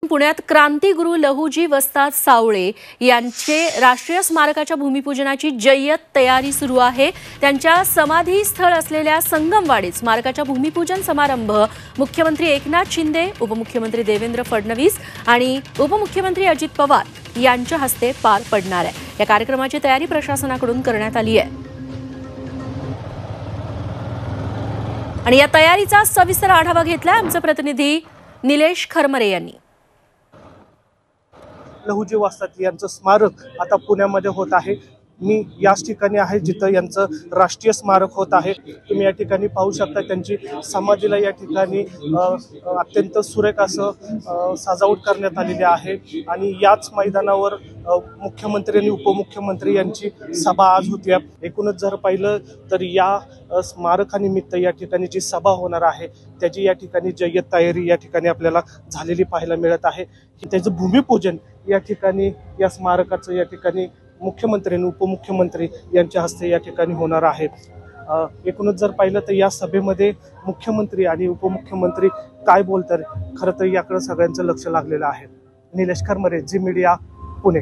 पुण्यात क्रांतिगुरू लहुजी वस्ताद सावळे यांचे राष्ट्रीय स्मारकाच्या भूमिपूजनाची जय्यत तयारी सुरू आहे। त्यांच्या समाधी स्थळ असलेल्या संगमवाडीत स्मारकाच्या भूमिपूजन समारंभ मुख्यमंत्री एकनाथ शिंदे, उपमुख्यमंत्री देवेंद्र फडणवीस आणि उपमुख्यमंत्री अजित पवार यांच्या हस्ते पार पडणार आहे। या कार्यक्रमाची तयारी प्रशासनाकडून करण्यात आली आहे आणि या तयारीचा सविस्तर आढावा घेतला आमचे प्रतिनिधी निलेश खरमरे यांनी। लहुजी वस्ताद यांचं स्मारक आता पुण्यामध्ये होत आहे। मी याच ठिकाणी आहे जिथं यांचं राष्ट्रीय स्मारक होत आहे। तुम्ही या ठिकाणी पाहू शकता त्यांची समाधीला या ठिकाणी अत्यंत सुरेख असं सजावट करण्यात आलेली आहे आणि याच मैदानावर मुख्यमंत्री आणि उपमुख्यमंत्री यांची सभा आज होती। एकूणच जर पाहिलं तर या स्मारकानिमित्त या ठिकाणी जी सभा होणार आहे त्याची या ठिकाणी जय्यत तयारी या ठिकाणी आपल्याला झालेली पाहायला मिळत आहे। त्याचं भूमिपूजन या ठिकाणी या स्मारकाचं या ठिकाणी मुख्यमंत्री आणि उपमुख्यमंत्री यांच्या हस्ते या ठिकाणी होणार आहे। एकूणच जर पाहिलं तर या सभेमध्ये मुख्यमंत्री आणि उपमुख्यमंत्री काय बोलतात खरं तर याकडे सगळ्यांचं लक्ष लागलेलं आहे। Nilesh Kharmare, Zee media, Pune.